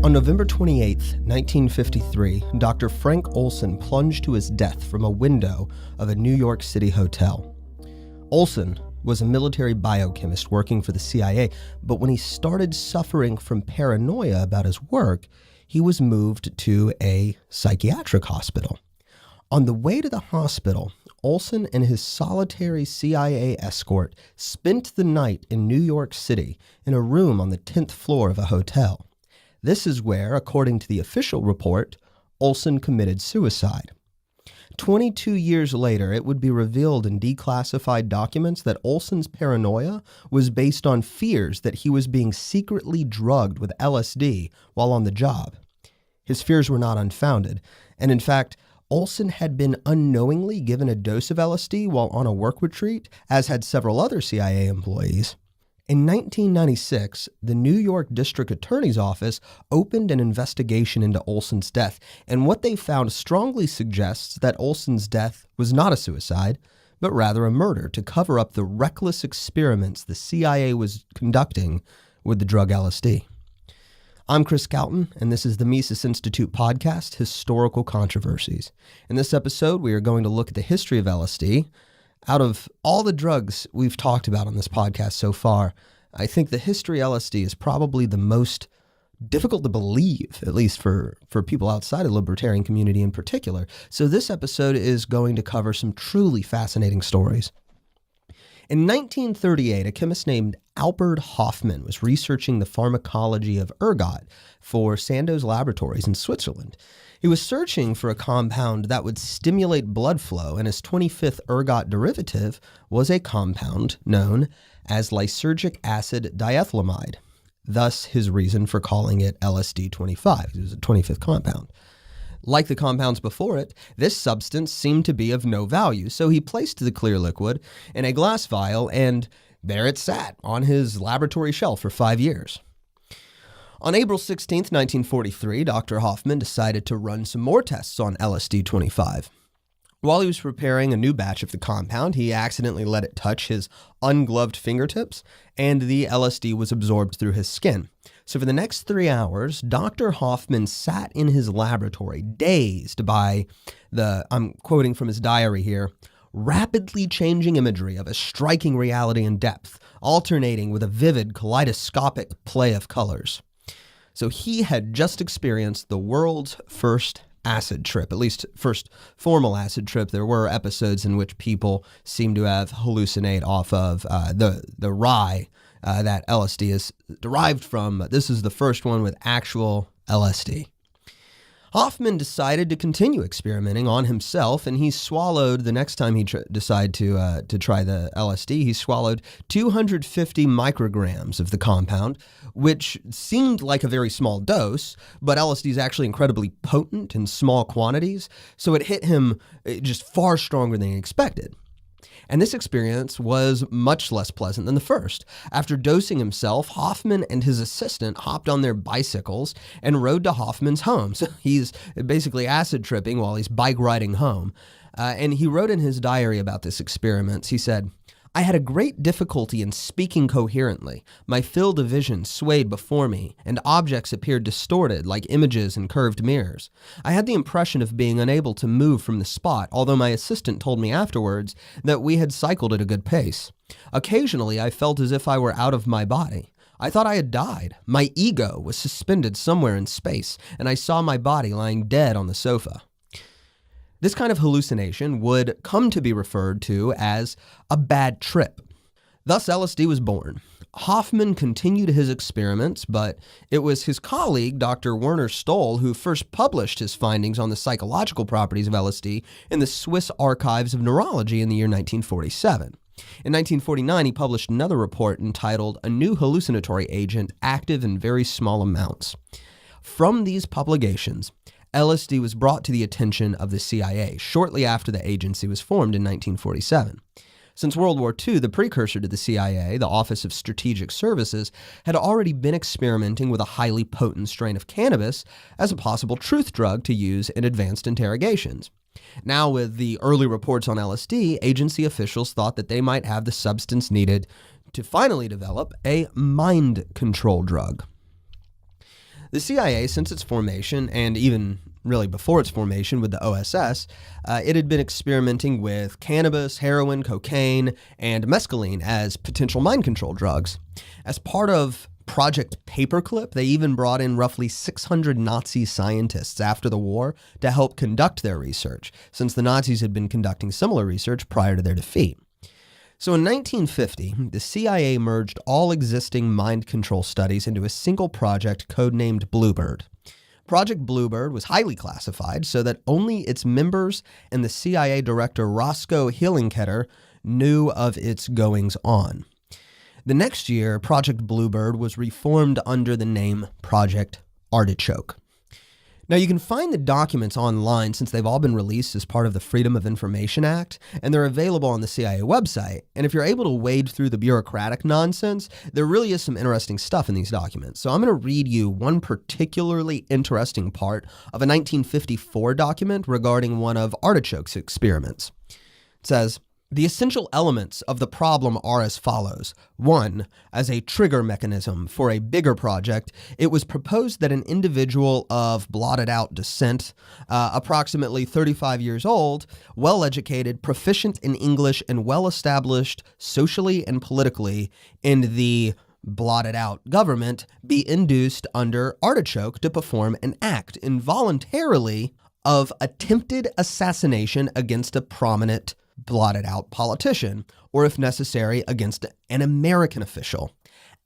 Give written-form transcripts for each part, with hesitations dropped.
On November 28, 1953, Dr. Frank Olson plunged to his death from a window of a New York City hotel. Olson was a military biochemist working for the CIA, but when he started suffering from paranoia about his work, he was moved to a psychiatric hospital. On the way to the hospital, Olson and his solitary CIA escort spent the night in New York City in a room on the 10th floor of a hotel. This is where, according to the official report, Olson committed suicide. 22 years later, it would be revealed in declassified documents that Olson's paranoia was based on fears that he was being secretly drugged with LSD while on the job. His fears were not unfounded, and in fact, Olson had been unknowingly given a dose of LSD while on a work retreat, as had several other CIA employees. In 1996, the New York District Attorney's Office opened an investigation into Olson's death, and what they found strongly suggests that Olson's death was not a suicide, but rather a murder to cover up the reckless experiments the CIA was conducting with the drug LSD. I'm Chris Calton, and this is the Mises Institute podcast, Historical Controversies. In this episode, we are going to look at the history of LSD. Out of all the drugs we've talked about on this podcast so far, I think the history of LSD is probably the most difficult to believe, at least for people outside of the libertarian community in particular. So this episode is going to cover some truly fascinating stories. In 1938, a chemist named Albert Hofmann was researching the pharmacology of ergot for Sandoz Laboratories in Switzerland. He was searching for a compound that would stimulate blood flow, and his 25th ergot derivative was a compound known as lysergic acid diethylamide, thus his reason for calling it LSD-25. It was a 25th compound. Like the compounds before it, this substance seemed to be of no value, so he placed the clear liquid in a glass vial, and there it sat on his laboratory shelf for 5 years. On April 16, 1943, Dr. Hofmann decided to run some more tests on LSD-25. While he was preparing a new batch of the compound, he accidentally let it touch his ungloved fingertips, and the LSD was absorbed through his skin. So for the next 3 hours, Dr. Hofmann sat in his laboratory, dazed by I'm quoting from his diary here, rapidly changing imagery of a striking reality and depth, alternating with a vivid kaleidoscopic play of colors. So he had just experienced the world's first acid trip, at least first formal acid trip. There were episodes in which people seem to have hallucinate off of the rye that LSD is derived from. This is the first one with actual LSD. Hoffman decided to continue experimenting on himself, and he swallowed, the next time he decided to try the LSD, he swallowed 250 micrograms of the compound, which seemed like a very small dose, but LSD is actually incredibly potent in small quantities, so it hit him just far stronger than he expected. And this experience was much less pleasant than the first. After dosing himself, Hoffman and his assistant hopped on their bicycles and rode to Hoffman's home. So he's basically acid tripping while he's bike riding home. And he wrote in his diary about this experiment. He said, "I had a great difficulty in speaking coherently. My field of vision swayed before me, and objects appeared distorted like images in curved mirrors. I had the impression of being unable to move from the spot, although my assistant told me afterwards that we had cycled at a good pace. Occasionally, I felt as if I were out of my body. I thought I had died. My ego was suspended somewhere in space, and I saw my body lying dead on the sofa." This kind of hallucination would come to be referred to as a bad trip. Thus, LSD was born. Hoffman continued his experiments, but it was his colleague, Dr. Werner Stoll, who first published his findings on the psychological properties of LSD in the Swiss Archives of Neurology in the year 1947. In 1949, he published another report entitled "A New Hallucinatory Agent Active in Very Small Amounts." From these publications, LSD was brought to the attention of the CIA shortly after the agency was formed in 1947. Since World War II, the precursor to the CIA, the Office of Strategic Services, had already been experimenting with a highly potent strain of cannabis as a possible truth drug to use in advanced interrogations. Now, with the early reports on LSD, agency officials thought that they might have the substance needed to finally develop a mind control drug. The CIA, since its formation, and even really before its formation with the OSS, it had been experimenting with cannabis, heroin, cocaine, and mescaline as potential mind control drugs. As part of Project Paperclip, they even brought in roughly 600 Nazi scientists after the war to help conduct their research, since the Nazis had been conducting similar research prior to their defeat. So in 1950, the CIA merged all existing mind control studies into a single project codenamed Bluebird. Project Bluebird was highly classified so that only its members and the CIA director Roscoe Hillenkoetter knew of its goings-on. The next year, Project Bluebird was reformed under the name Project Artichoke. Now, you can find the documents online since they've all been released as part of the Freedom of Information Act, and they're available on the CIA website. And if you're able to wade through the bureaucratic nonsense, there really is some interesting stuff in these documents. So I'm going to read you one particularly interesting part of a 1954 document regarding one of Artichoke's experiments. It says, "The essential elements of the problem are as follows. 1. As a trigger mechanism for a bigger project, it was proposed that an individual of blotted-out descent, approximately 35 years old, well-educated, proficient in English, and well-established socially and politically in the blotted-out government, be induced under Artichoke to perform an act involuntarily of attempted assassination against a prominent blotted out politician, or if necessary, against an American official.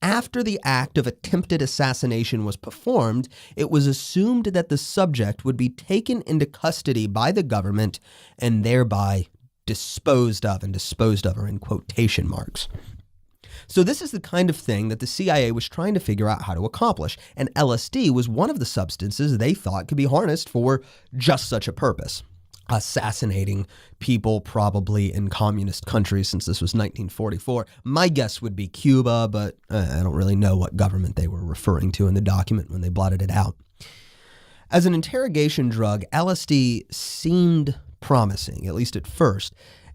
After the act of attempted assassination was performed, it was assumed that the subject would be taken into custody by the government and thereby disposed of, and disposed of are in quotation marks. So this is the kind of thing that the CIA was trying to figure out how to accomplish, and LSD was one of the substances they thought could be harnessed for just such a purpose. Assassinating people probably in communist countries, since this was 1944. My guess would be Cuba, but I don't really know what government they were referring to in the document when they blotted it out. As an interrogation drug, LSD seemed promising, at least at first.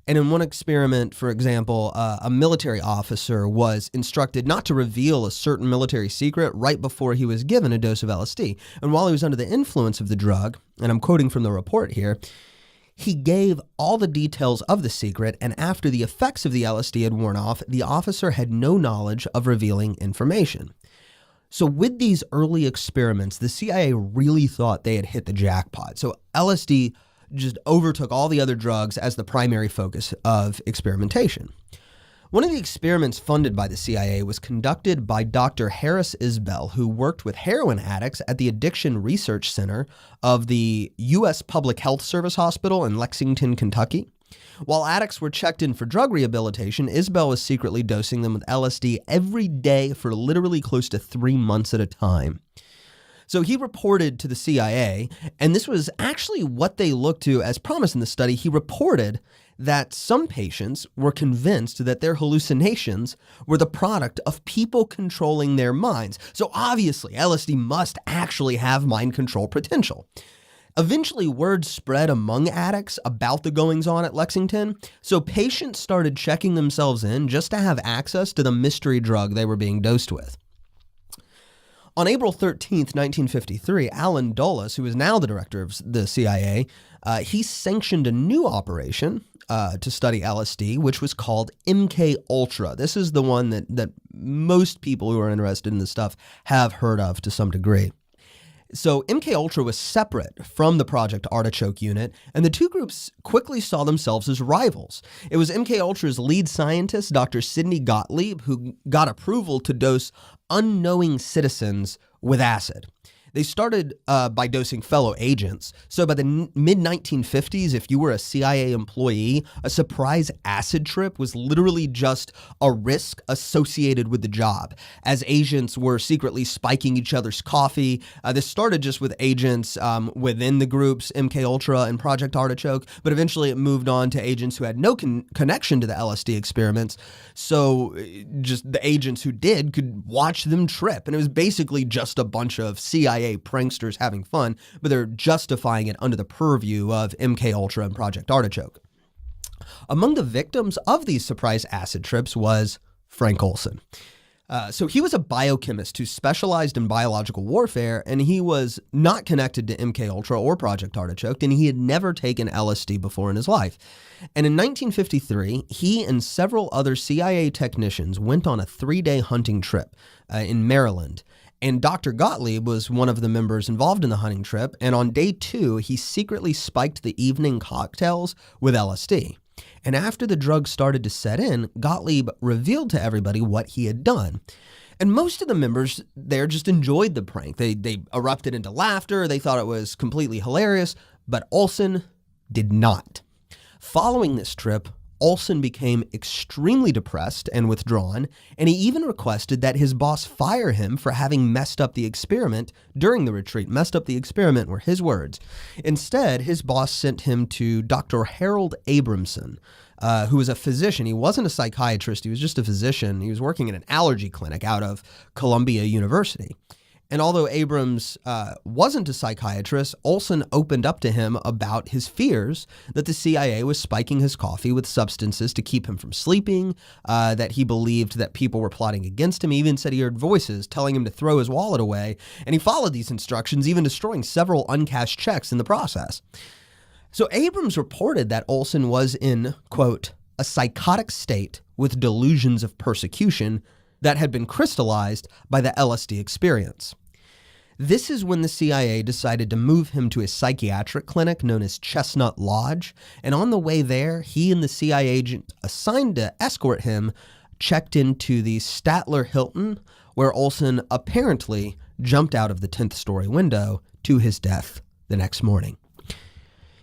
And in one experiment, for example, a military officer was instructed not to reveal a certain military secret right before he was given a dose of LSD. And while he was under the influence of the drug, and I'm quoting from the report here, he gave all the details of the secret, and after the effects of the LSD had worn off, the officer had no knowledge of revealing information. So with these early experiments, the CIA really thought they had hit the jackpot. So LSD just overtook all the other drugs as the primary focus of experimentation. One of the experiments funded by the CIA was conducted by Dr. Harris Isbell, who worked with heroin addicts at the Addiction Research Center of the US Public Health Service Hospital in Lexington, Kentucky. While addicts were checked in for drug rehabilitation, Isbell was secretly dosing them with LSD every day for literally close to 3 months at a time. So he reported to the CIA, and this was actually what they looked to as promised in the study. He reported that some patients were convinced that their hallucinations were the product of people controlling their minds. So obviously, LSD must actually have mind control potential. Eventually, word spread among addicts about the goings-on at Lexington, so patients started checking themselves in just to have access to the mystery drug they were being dosed with. On April 13th, 1953, Alan Dulles, who is now the director of the CIA, he sanctioned a new operation to study LSD, which was called MK Ultra. This is the one that most people who are interested in this stuff have heard of to some degree. So MK Ultra was separate from the Project Artichoke unit, and the two groups quickly saw themselves as rivals. It was MK Ultra's lead scientist, Dr. Sidney Gottlieb, who got approval to dose unknowing citizens with acid. They started by dosing fellow agents. So by the mid-1950s, if you were a CIA employee, a surprise acid trip was literally just a risk associated with the job. As agents were secretly spiking each other's coffee, this started just with agents within the groups, MK Ultra and Project Artichoke, but eventually it moved on to agents who had no connection to the LSD experiments. So just the agents who did could watch them trip. And it was basically just a bunch of CIA pranksters having fun, but they're justifying it under the purview of MK Ultra and Project Artichoke. Among the victims of these surprise acid trips was Frank Olson. So he was a biochemist who specialized in biological warfare, and he was not connected to MKUltra or Project Artichoke, and he had never taken LSD before in his life. And in 1953, he and several other CIA technicians went on a 3-day hunting trip in Maryland. And Dr. Gottlieb was one of the members involved in the hunting trip, and on day 2, he secretly spiked the evening cocktails with LSD. And after the drug started to set in, Gottlieb revealed to everybody what he had done. And most of the members there just enjoyed the prank. They erupted into laughter. They thought it was completely hilarious, but Olson did not. Following this trip, Olson became extremely depressed and withdrawn, and he even requested that his boss fire him for having messed up the experiment during the retreat. Messed up the experiment were his words. Instead, his boss sent him to Dr. Harold Abramson, who was a physician. He wasn't a psychiatrist. He was just a physician. He was working in an allergy clinic out of Columbia University. And although Abrams wasn't a psychiatrist, Olson opened up to him about his fears that the CIA was spiking his coffee with substances to keep him from sleeping, that he believed that people were plotting against him. He even said he heard voices telling him to throw his wallet away, and he followed these instructions, even destroying several uncashed checks in the process. So Abrams reported that Olson was in, quote, a psychotic state with delusions of persecution that had been crystallized by the LSD experience. This is when the CIA decided to move him to a psychiatric clinic known as Chestnut Lodge, and on the way there, he and the CIA agent assigned to escort him checked into the Statler Hilton, where Olson apparently jumped out of the 10th story window to his death the next morning.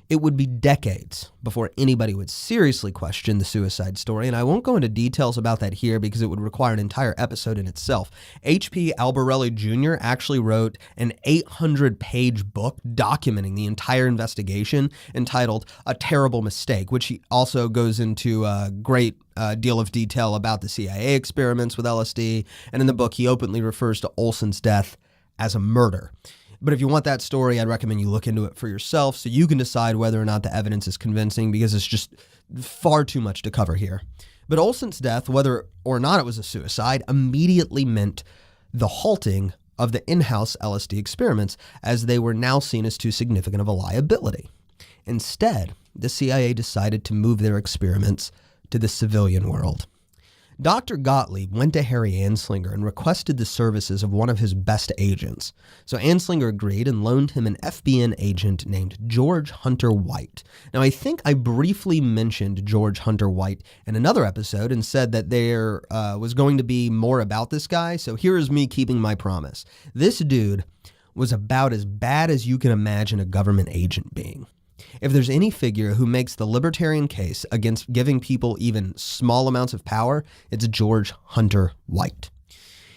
It would be decades before anybody would seriously question the suicide story, and I won't go into details about that here because it would require an entire episode in itself. H.P. Albarelli Jr. actually wrote an 800-page book documenting the entire investigation entitled A Terrible Mistake, which he also goes into a great deal of detail about the CIA experiments with LSD, and in the book he openly refers to Olson's death as a murder. But if you want that story, I'd recommend you look into it for yourself so you can decide whether or not the evidence is convincing, because it's just far too much to cover here. But Olson's death, whether or not it was a suicide, immediately meant the halting of the in-house LSD experiments, as they were now seen as too significant of a liability. Instead, the CIA decided to move their experiments to the civilian world. Dr. Gottlieb went to Harry Anslinger and requested the services of one of his best agents. So Anslinger agreed and loaned him an FBN agent named George Hunter White. Now, I think I briefly mentioned George Hunter White in another episode and said that there was going to be more about this guy, so here is me keeping my promise. This dude was about as bad as you can imagine a government agent being. If there's any figure who makes the libertarian case against giving people even small amounts of power, it's George Hunter White.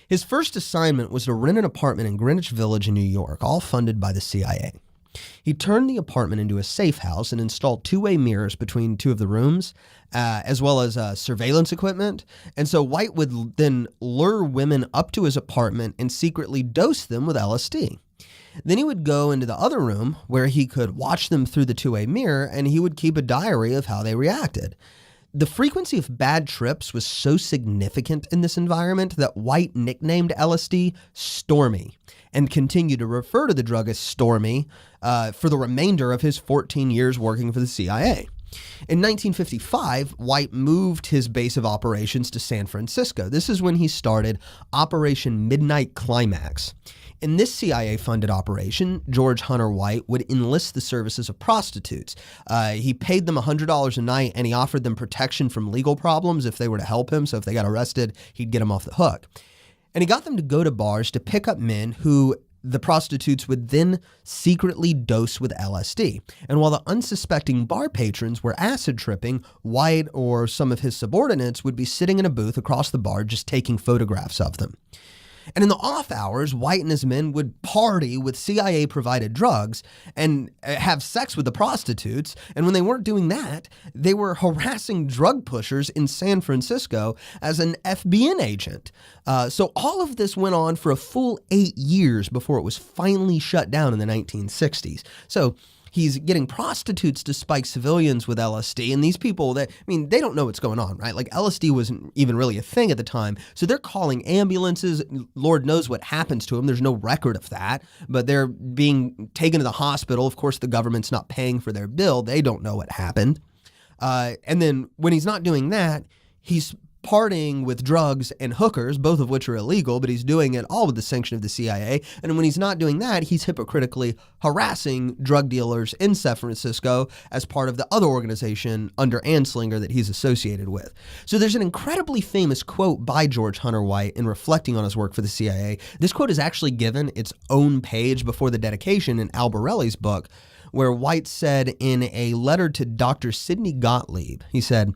His first assignment was to rent an apartment in Greenwich Village in New York, all funded by the CIA. He turned the apartment into a safe house and installed two-way mirrors between two of the rooms, as well as surveillance equipment. And so White would then lure women up to his apartment and secretly dose them with LSD. Then he would go into the other room where he could watch them through the two-way mirror, and he would keep a diary of how they reacted. The frequency of bad trips was so significant in this environment that White nicknamed LSD Stormy and continued to refer to the drug as Stormy for the remainder of his 14 years working for the CIA. In 1955, White moved his base of operations to San Francisco. This is when he started Operation Midnight Climax. In this CIA-funded operation, George Hunter White would enlist the services of prostitutes. He paid them $100 a night, and he offered them protection from legal problems if they were to help him. So if they got arrested, he'd get them off the hook. And he got them to go to bars to pick up men who the prostitutes would then secretly dose with LSD. And while the unsuspecting bar patrons were acid tripping, White or some of his subordinates would be sitting in a booth across the bar just taking photographs of them. And in the off hours, White and his men would party with CIA-provided drugs and have sex with the prostitutes. And when they weren't doing that, they were harassing drug pushers in San Francisco as an FBN agent. So all of this went on for a full 8 years before it was finally shut down in the 1960s. So He's getting prostitutes to spike civilians with LSD. And these people, they don't know what's going on, right? Like LSD wasn't even really a thing at the time. So they're calling ambulances. Lord knows what happens to them. There's no record of that. But they're being taken to the hospital. Of course, the government's not paying for their bill. They don't know what happened. And then when he's not doing that, he's partying with drugs and hookers, both of which are illegal, but he's doing it all with the sanction of the CIA. And when he's not doing that, he's hypocritically harassing drug dealers in San Francisco as part of the other organization under Anslinger that he's associated with. So there's an incredibly famous quote by George Hunter White in reflecting on his work for the CIA. This quote is actually given its own page before the dedication in Albarelli's book, where White said in a letter to Dr. Sidney Gottlieb, he said,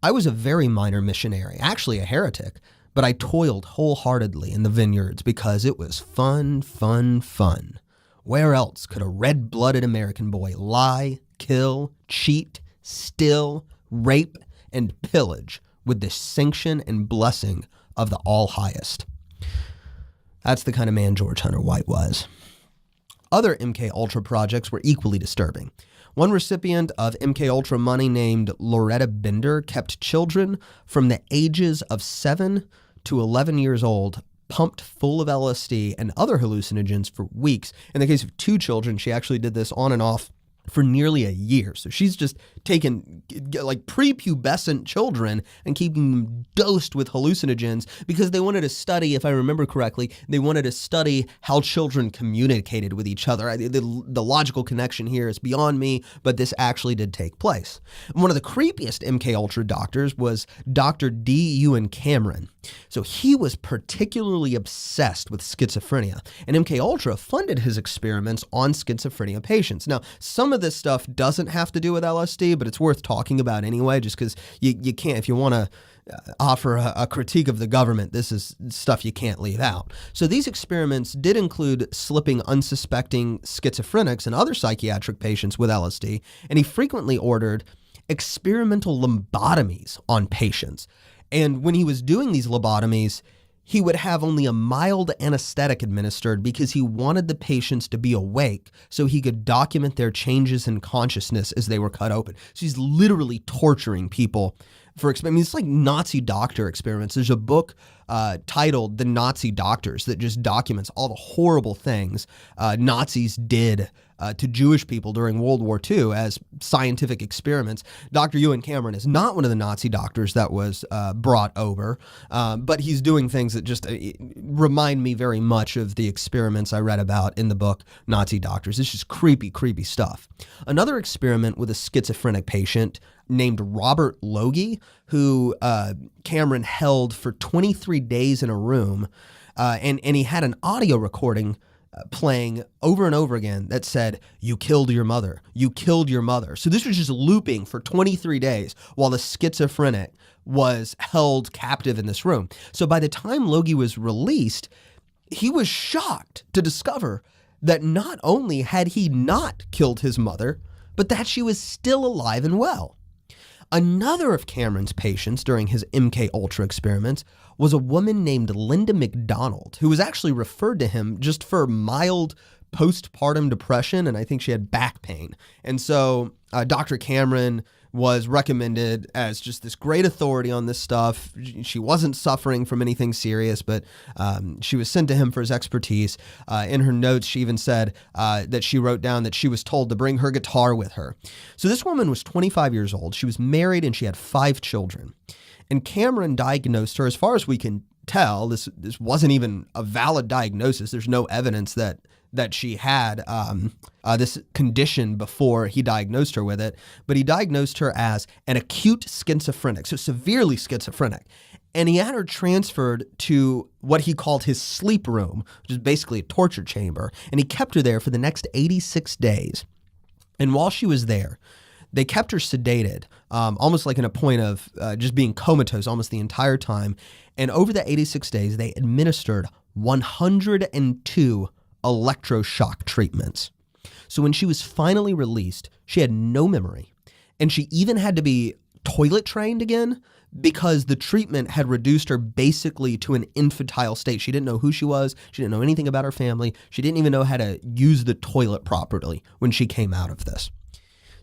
"I was a very minor missionary, actually a heretic, but I toiled wholeheartedly in the vineyards because it was fun, fun, fun. Where else could a red-blooded American boy lie, kill, cheat, steal, rape, and pillage with the sanction and blessing of the All-Highest?" That's the kind of man George Hunter White was. Other MK Ultra projects were equally disturbing. One recipient of MK Ultra money named Loretta Bender kept children from the ages of 7 to 11 years old pumped full of LSD and other hallucinogens for weeks. In the case of 2 children, she actually did this on and off for nearly a year. So she's just taken like prepubescent children and keeping them dosed with hallucinogens because they wanted to study, if I remember correctly, they wanted to study how children communicated with each other. The logical connection here is beyond me, but this actually did take place. And one of the creepiest MK Ultra doctors was Dr. D. Ewan Cameron. So he was particularly obsessed with schizophrenia, and MK Ultra funded his experiments on schizophrenia patients. Now, some of this stuff doesn't have to do with LSD, but it's worth talking about anyway, just because you can't, if you want to offer a critique of the government, this is stuff you can't leave out. So these experiments did include slipping unsuspecting schizophrenics and other psychiatric patients with LSD, and he frequently ordered experimental lobotomies on patients. And when he was doing these lobotomies, he would have only a mild anesthetic administered because he wanted the patients to be awake so he could document their changes in consciousness as they were cut open. So he's literally torturing people for experiments. It's like Nazi doctor experiments. There's a book titled The Nazi Doctors that just documents all the horrible things Nazis did to Jewish people during World War II as scientific experiments. Dr. Ewan Cameron is not one of the Nazi doctors that was brought over, but he's doing things that just remind me very much of the experiments I read about in the book Nazi Doctors. It's just creepy, creepy stuff. Another experiment with a schizophrenic patient named Robert Logie, who Cameron held for 23 days in a room, and he had an audio recording playing over and over again that said, "You killed your mother. You killed your mother." So this was just looping for 23 days while the schizophrenic was held captive in this room. So by the time Logie was released, he was shocked to discover that not only had he not killed his mother, but that she was still alive and well. Another of Cameron's patients during his MK Ultra experiments was a woman named Linda McDonald, who was actually referred to him just for mild postpartum depression, and I think she had back pain. And so Dr. Cameron was recommended as just this great authority on this stuff. She wasn't suffering from anything serious, but she was sent to him for his expertise. In her notes, she even said that she wrote down that she was told to bring her guitar with her. So this woman was 25 years old. She was married and she had 5 children. And Cameron diagnosed her, as far as we can tell, this wasn't even a valid diagnosis. There's no evidence that she had this condition before he diagnosed her with it, but he diagnosed her as an acute schizophrenic, so severely schizophrenic. And he had her transferred to what he called his sleep room, which is basically a torture chamber, and he kept her there for the next 86 days. And while she was there, they kept her sedated, almost like in a point of just being comatose almost the entire time. And over the 86 days, they administered 102 electroshock treatments. So when she was finally released, she had no memory. And she even had to be toilet trained again because the treatment had reduced her basically to an infantile state. She didn't know who she was. She didn't know anything about her family. She didn't even know how to use the toilet properly when she came out of this.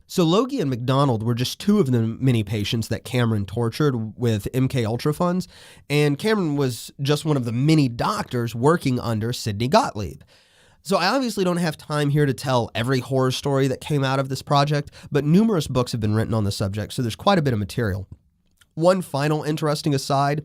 So Logie and McDonald were just two of the many patients that Cameron tortured with MK funds, and Cameron was just one of the many doctors working under Sidney Gottlieb. So I obviously don't have time here to tell every horror story that came out of this project, but numerous books have been written on the subject, so there's quite a bit of material. One final interesting aside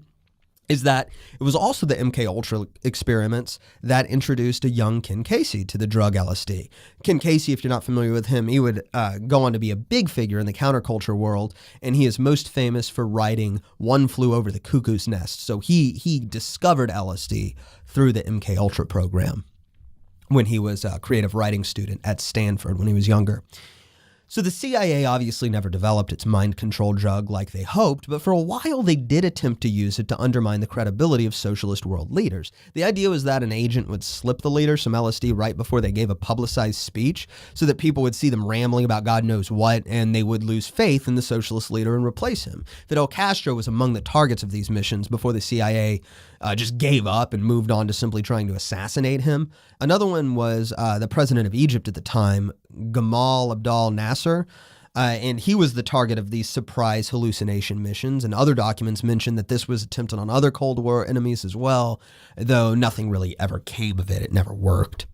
is that it was also the MK experiments that introduced a young Ken Casey to the drug LSD. Ken Casey, if you're not familiar with him, he would go on to be a big figure in the counterculture world, and he is most famous for writing One Flew Over the Cuckoo's Nest. So he discovered LSD through the MK program when he was a creative writing student at Stanford when he was younger. So the CIA obviously never developed its mind control drug like they hoped, but for a while they did attempt to use it to undermine the credibility of socialist world leaders. The idea was that an agent would slip the leader some LSD right before they gave a publicized speech so that people would see them rambling about God knows what, and they would lose faith in the socialist leader and replace him. Fidel Castro was among the targets of these missions before the CIA just gave up and moved on to simply trying to assassinate him. Another one was the president of Egypt at the time, Gamal Abdel Nasser, and he was the target of these surprise hallucination missions, and other documents mention that this was attempted on other Cold War enemies as well, though nothing really ever came of it. It never worked.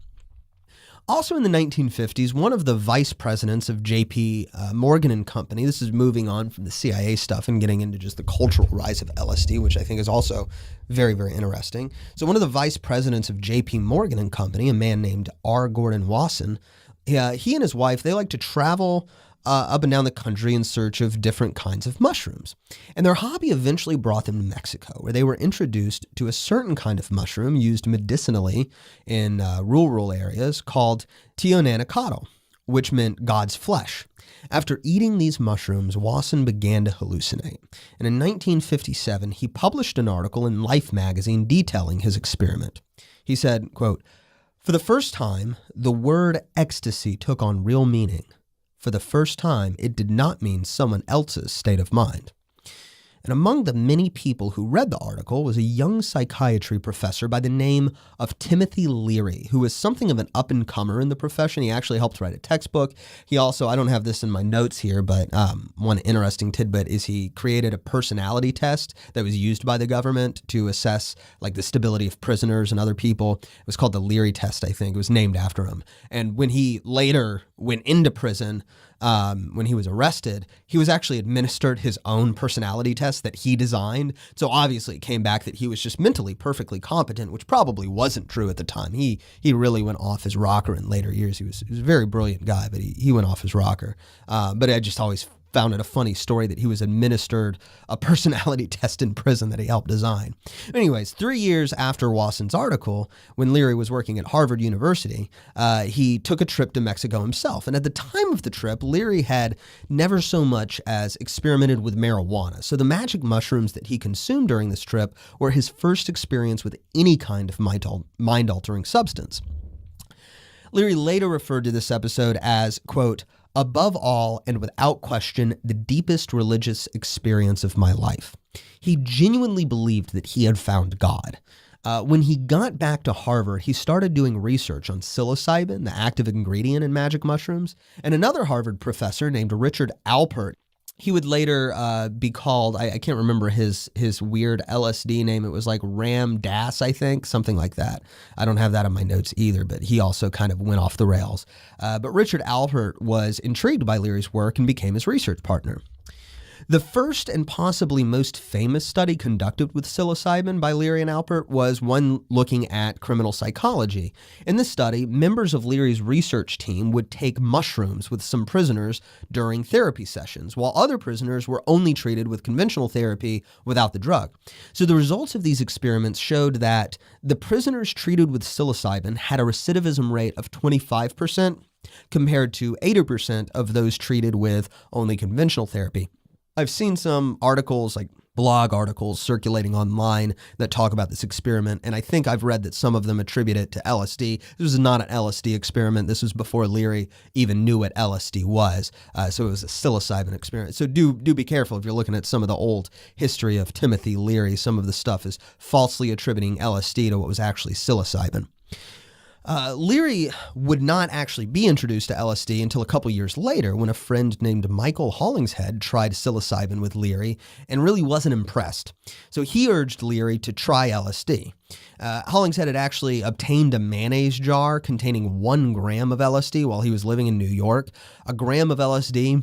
Also in the 1950s, one of the vice presidents of J.P. Morgan and Company, this is moving on from the CIA stuff and getting into just the cultural rise of LSD, which I think is also very, very interesting. So one of the vice presidents of J.P. Morgan and Company, a man named R. Gordon Wasson, he and his wife, they like to travel up and down the country in search of different kinds of mushrooms. And their hobby eventually brought them to Mexico, where they were introduced to a certain kind of mushroom used medicinally in rural areas called tionanacatl, which meant God's flesh. After eating these mushrooms, Wasson began to hallucinate. And in 1957, he published an article in Life magazine detailing his experiment. He said, quote, "For the first time, the word ecstasy took on real meaning. For the first time, it did not mean someone else's state of mind." And among the many people who read the article was a young psychiatry professor by the name of Timothy Leary, who was something of an up-and-comer in the profession. He actually helped write a textbook. He also, I don't have this in my notes here, but one interesting tidbit is he created a personality test that was used by the government to assess like the stability of prisoners and other people. It was called the Leary test, I think. It was named after him. And when he later went into prison, when he was arrested, he was actually administered his own personality test that he designed. So obviously it came back that he was just mentally perfectly competent, which probably wasn't true at the time. He really went off his rocker in later years. He was a very brilliant guy, but he went off his rocker. But I just always found it a funny story that he was administered a personality test in prison that he helped design. Anyways, 3 years after Wasson's article, when Leary was working at Harvard University, he took a trip to Mexico himself. And at the time of the trip, Leary had never so much as experimented with marijuana. So the magic mushrooms that he consumed during this trip were his first experience with any kind of mind-altering substance. Leary later referred to this episode as, quote, "above all and without question, the deepest religious experience of my life." He genuinely believed that he had found God. When he got back to Harvard, he started doing research on psilocybin, the active ingredient in magic mushrooms, and another Harvard professor named Richard Alpert. He would later be called, I can't remember his weird LSD name. It was like Ram Dass, I think, something like that. I don't have that in my notes either, but he also kind of went off the rails. But Richard Alpert was intrigued by Leary's work and became his research partner. The first and possibly most famous study conducted with psilocybin by Leary and Alpert was one looking at criminal psychology. In this study, members of Leary's research team would take mushrooms with some prisoners during therapy sessions, while other prisoners were only treated with conventional therapy without the drug. So the results of these experiments showed that the prisoners treated with psilocybin had a recidivism rate of 25% compared to 80% of those treated with only conventional therapy. I've seen some articles like blog articles circulating online that talk about this experiment, and I think I've read that some of them attribute it to LSD. This was not an LSD experiment. This was before Leary even knew what LSD was, so it was a psilocybin experiment. So do be careful if you're looking at some of the old history of Timothy Leary. Some of the stuff is falsely attributing LSD to what was actually psilocybin. Leary would not actually be introduced to LSD until a couple years later when a friend named Michael Hollingshead tried psilocybin with Leary and really wasn't impressed. So he urged Leary to try LSD. Hollingshead had actually obtained a mayonnaise jar containing 1 gram of LSD while he was living in New York. A gram of LSD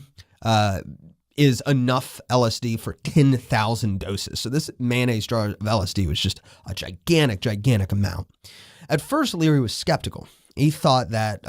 is enough LSD for 10,000 doses. So this mayonnaise jar of LSD was just a gigantic amount. At first, Leary was skeptical. He thought that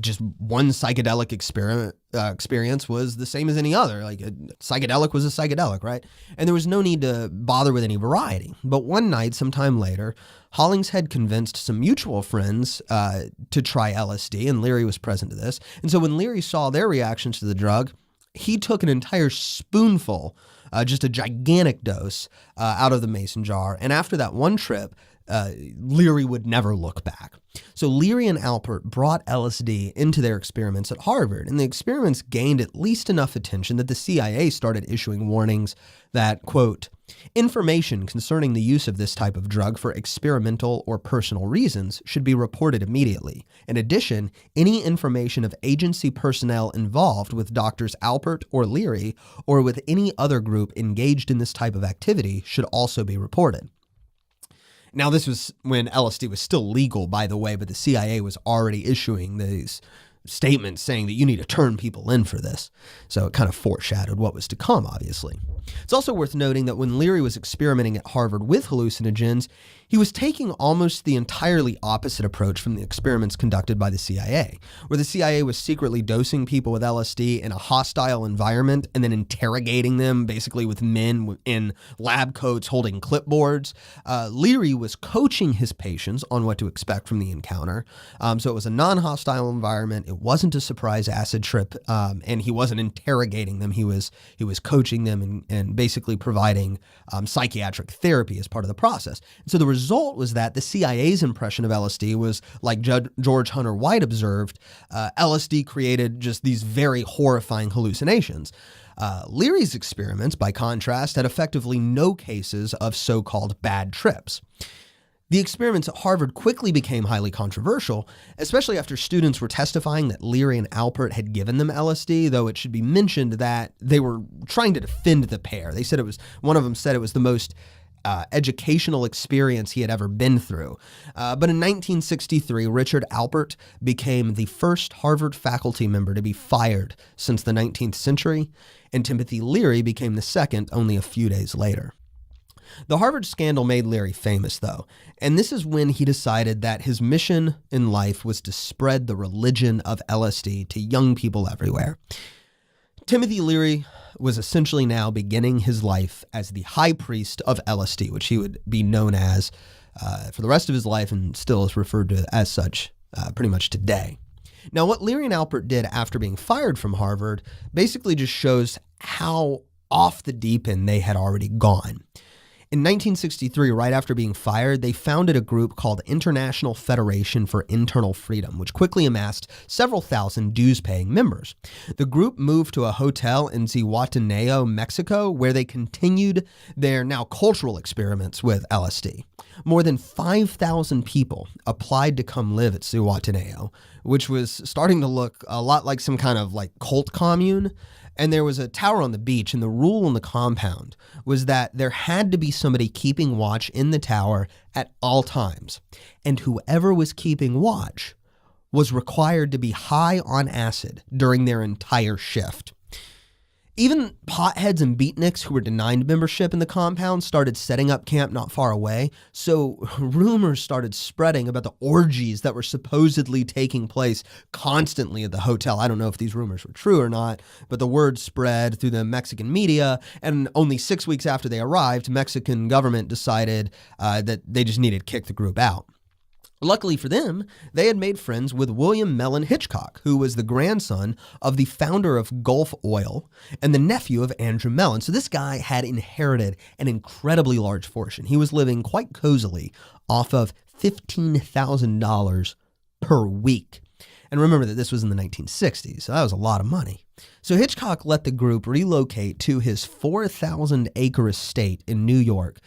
just one psychedelic experience was the same as any other. Like a psychedelic was a psychedelic, right? And there was no need to bother with any variety. But one night, sometime later, Hollingshead convinced some mutual friends to try LSD, and Leary was present to this. And so when Leary saw their reactions to the drug, he took an entire spoonful, just a gigantic dose, out of the mason jar. And after that one trip, Leary would never look back. So Leary and Alpert brought LSD into their experiments at Harvard, and the experiments gained at least enough attention that the CIA started issuing warnings that, quote, information concerning the use of this type of drug for experimental or personal reasons should be reported immediately. In addition, any information of agency personnel involved with Doctors Alpert or Leary or with any other group engaged in this type of activity should also be reported. Now, this was when LSD was still legal, by the way, but the CIA was already issuing these statements saying that you need to turn people in for this. So it kind of foreshadowed what was to come, obviously. It's also worth noting that when Leary was experimenting at Harvard with hallucinogens, he was taking almost the entirely opposite approach from the experiments conducted by the CIA, where the CIA was secretly dosing people with LSD in a hostile environment and then interrogating them basically with men in lab coats holding clipboards. Leary was coaching his patients on what to expect from the encounter. So it was a non-hostile environment. It wasn't a surprise acid trip, and he wasn't interrogating them. He was coaching them and basically providing psychiatric therapy as part of the process. And so the result was that the CIA's impression of LSD was, like George Hunter White observed, LSD created just these very horrifying hallucinations. Leary's experiments, by contrast, had effectively no cases of so-called bad trips. The experiments at Harvard quickly became highly controversial, especially after students were testifying that Leary and Alpert had given them LSD, though it should be mentioned that they were trying to defend the pair. They said one of them said it was the most educational experience he had ever been through. But in 1963, Richard Alpert became the first Harvard faculty member to be fired since the 19th century, and Timothy Leary became the second only a few days later. The Harvard scandal made Leary famous, though, and this is when he decided that his mission in life was to spread the religion of LSD to young people everywhere. Timothy Leary was essentially now beginning his life as the high priest of LSD, which he would be known as for the rest of his life and still is referred to as such pretty much today. Now, what Leary and Alpert did after being fired from Harvard basically just shows how off the deep end they had already gone. In 1963, right after being fired, they founded a group called International Federation for Internal Freedom, which quickly amassed several thousand dues-paying members. The group moved to a hotel in Zihuatanejo, Mexico, where they continued their now cultural experiments with LSD. More than 5,000 people applied to come live at Zihuatanejo, which was starting to look a lot like some kind of like cult commune. And there was a tower on the beach, and the rule in the compound was that there had to be somebody keeping watch in the tower at all times. And whoever was keeping watch was required to be high on acid during their entire shift. Even potheads and beatniks who were denied membership in the compound started setting up camp not far away, so rumors started spreading about the orgies that were supposedly taking place constantly at the hotel. I don't know if these rumors were true or not, but the word spread through the Mexican media, and only 6 weeks after they arrived, Mexican government decided that they just needed to kick the group out. Luckily for them, they had made friends with William Mellon Hitchcock, who was the grandson of the founder of Gulf Oil and the nephew of Andrew Mellon. So this guy had inherited an incredibly large fortune. He was living quite cozily off of $15,000 per week. And remember that this was in the 1960s, so that was a lot of money. So Hitchcock let the group relocate to his 4,000-acre estate in New York,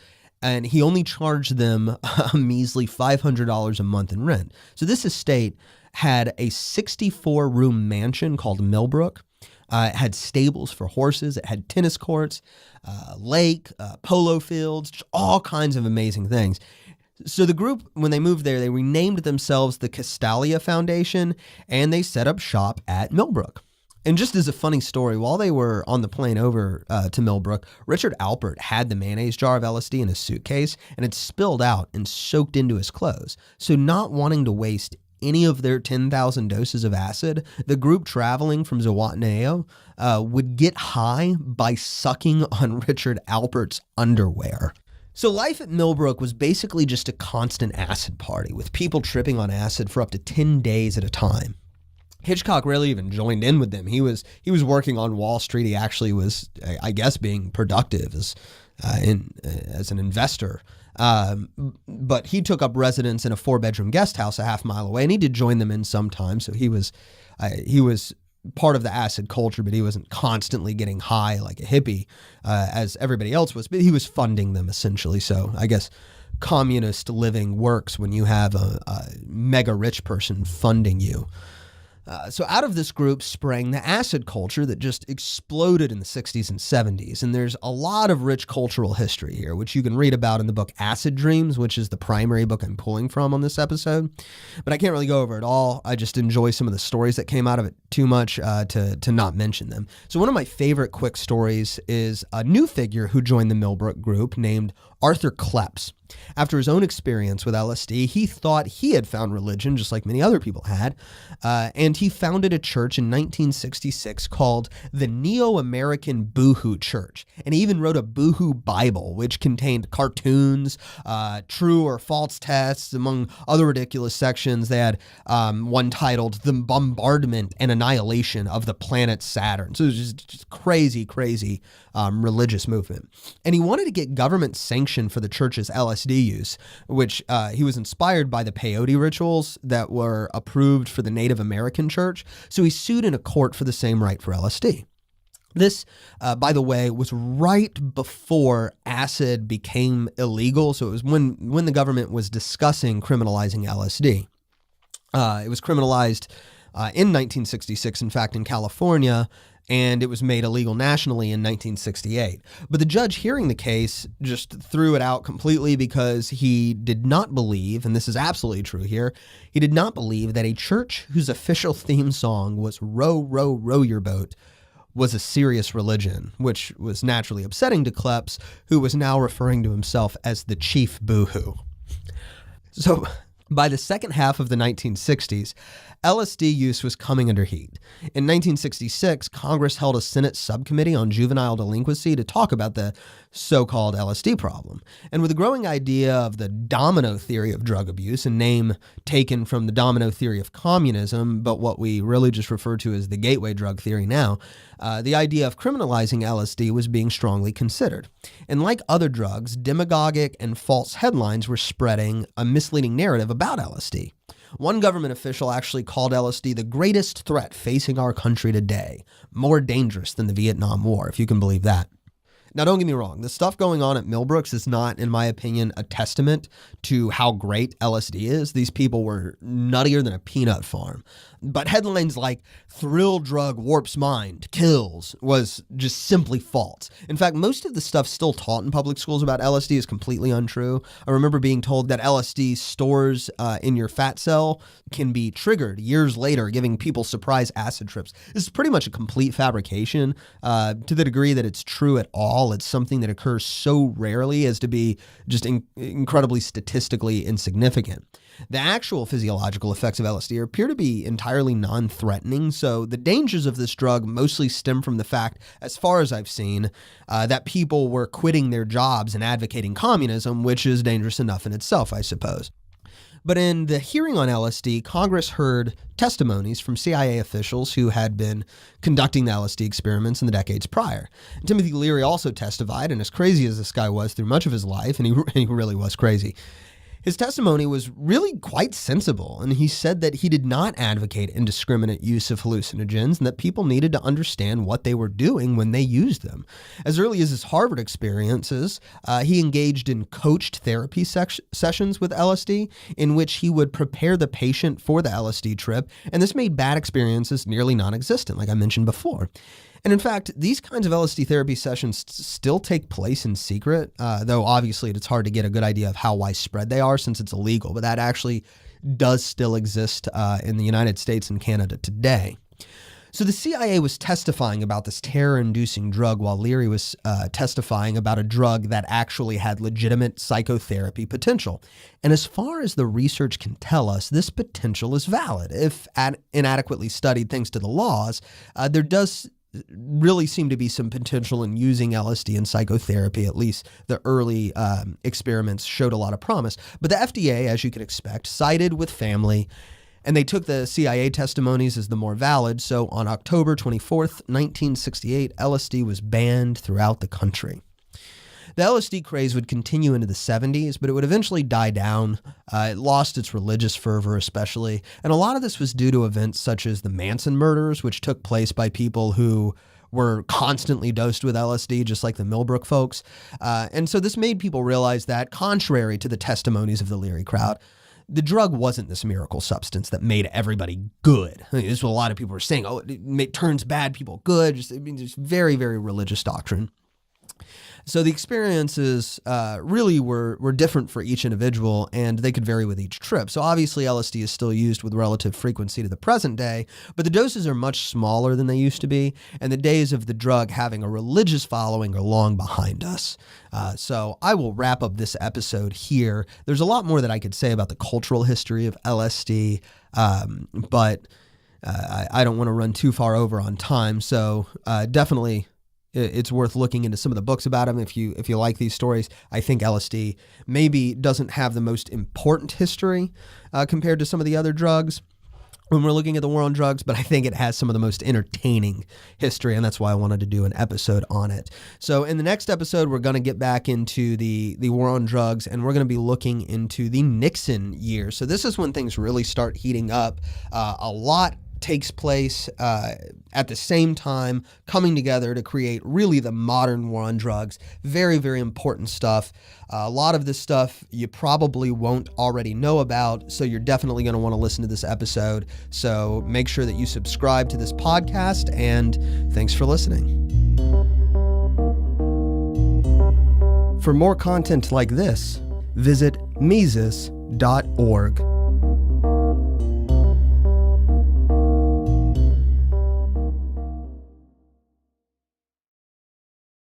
and he only charged them a measly $500 a month in rent. So this estate had a 64-room mansion called Millbrook. It had stables for horses. It had tennis courts, lake, polo fields, just all kinds of amazing things. So the group, when they moved there, they renamed themselves the Castalia Foundation, and they set up shop at Millbrook. And just as a funny story, while they were on the plane over to Millbrook, Richard Alpert had the mayonnaise jar of LSD in his suitcase, and it spilled out and soaked into his clothes. So not wanting to waste any of their 10,000 doses of acid, the group traveling from Zihuatanejo would get high by sucking on Richard Alpert's underwear. So life at Millbrook was basically just a constant acid party, with people tripping on acid for up to 10 days at a time. Hitchcock rarely even joined in with them. He was working on Wall Street. He actually was, I guess, being productive as an investor. But he took up residence in a 4-bedroom guest house a half mile away, and he did join them in sometimes. So he was part of the acid culture, but he wasn't constantly getting high like a hippie as everybody else was. But he was funding them essentially. So I guess communist living works when you have a mega rich person funding you. So out of this group sprang the acid culture that just exploded in the 60s and 70s. And there's a lot of rich cultural history here, which you can read about in the book Acid Dreams, which is the primary book I'm pulling from on this episode. But I can't really go over it all. I just enjoy some of the stories that came out of it too much to not mention them. So one of my favorite quick stories is a new figure who joined the Millbrook group named Arthur Kleps. After his own experience with LSD, he thought he had found religion, just like many other people had, and he founded a church in 1966 called the Neo-American Boohoo Church. And he even wrote a Boohoo Bible, which contained cartoons, true or false tests, among other ridiculous sections. They had one titled The Bombardment and Annihilation of the Planet Saturn. So it was just crazy religious movement. And he wanted to get government sanction for the church's LSD use, which he was inspired by the peyote rituals that were approved for the Native American church. So he sued in a court for the same right for LSD. This, by the way, was right before acid became illegal. So it was when the government was discussing criminalizing LSD. It was criminalized in 1966, in fact, in California, and it was made illegal nationally in 1968. But the judge hearing the case just threw it out completely because he did not believe, and this is absolutely true here, he did not believe that a church whose official theme song was "Row, row, row your boat" was a serious religion, which was naturally upsetting to Kleps, who was now referring to himself as the chief boohoo. So by the second half of the 1960s, LSD use was coming under heat. In 1966, Congress held a Senate subcommittee on juvenile delinquency to talk about the so-called LSD problem. And with the growing idea of the domino theory of drug abuse, a name taken from the domino theory of communism, but what we really just refer to as the gateway drug theory now, the idea of criminalizing LSD was being strongly considered. And like other drugs, demagogic and false headlines were spreading a misleading narrative about LSD. One government official actually called LSD the greatest threat facing our country today, more dangerous than the Vietnam War, if you can believe that. Now, don't get me wrong. The stuff going on at Millbrooks is not, in my opinion, a testament to how great LSD is. These people were nuttier than a peanut farm. But headlines like "Thrill Drug Warps Mind, Kills" was just simply false. In fact, most of the stuff still taught in public schools about LSD is completely untrue. I remember being told that LSD stores in your fat cell can be triggered years later, giving people surprise acid trips. This is pretty much a complete fabrication to the degree that it's true at all. It's something that occurs so rarely as to be just incredibly statistically insignificant. The actual physiological effects of LSD appear to be entirely non-threatening, so the dangers of this drug mostly stem from the fact, as far as I've seen, that people were quitting their jobs and advocating communism, which is dangerous enough in itself, I suppose. But in the hearing on LSD, Congress heard testimonies from CIA officials who had been conducting the LSD experiments in the decades prior. And Timothy Leary also testified, and as crazy as this guy was through much of his life, and he really was crazy, his testimony was really quite sensible, and he said that he did not advocate indiscriminate use of hallucinogens and that people needed to understand what they were doing when they used them. As early as his Harvard experiences, he engaged in coached therapy sessions with LSD, in which he would prepare the patient for the LSD trip, and this made bad experiences nearly non-existent, like I mentioned before. And in fact, these kinds of LSD therapy sessions still take place in secret, though obviously it's hard to get a good idea of how widespread they are since it's illegal, but that actually does still exist in the United States and Canada today. So the CIA was testifying about this terror-inducing drug while Leary was testifying about a drug that actually had legitimate psychotherapy potential. And as far as the research can tell us, this potential is valid. If inadequately studied thanks to the laws, there does really seem to be some potential in using LSD in psychotherapy. At least the early experiments showed a lot of promise. But the FDA, as you could expect, sided with family, and they took the CIA testimonies as the more valid. So on October 24th, 1968, LSD was banned throughout the country. The LSD craze would continue into the 70s, but it would eventually die down. It lost its religious fervor especially, and a lot of this was due to events such as the Manson murders, which took place by people who were constantly dosed with LSD, just like the Millbrook folks. And so this made people realize that, contrary to the testimonies of the Leary crowd, the drug wasn't this miracle substance that made everybody good. I mean, this is what a lot of people were saying. Oh, it turns bad people good. Just very, very religious doctrine. So the experiences really were different for each individual, and they could vary with each trip. So obviously LSD is still used with relative frequency to the present day, but the doses are much smaller than they used to be, and the days of the drug having a religious following are long behind us. So I will wrap up this episode here. There's a lot more that I could say about the cultural history of LSD, but I don't want to run too far over on time, so definitely it's worth looking into some of the books about them if you like these stories. I think LSD maybe doesn't have the most important history compared to some of the other drugs when we're looking at the war on drugs, but I think it has some of the most entertaining history, and that's why I wanted to do an episode on it. So in the next episode, we're going to get back into the war on drugs, and we're going to be looking into the Nixon years. So this is when things really start heating up. A lot takes place at the same time, coming together to create really the modern war on drugs. Very, very important stuff. A lot of this stuff you probably won't already know about, so you're definitely going to want to listen to this episode. So make sure that you subscribe to this podcast, and thanks for listening. For more content like this, visit Mises.org.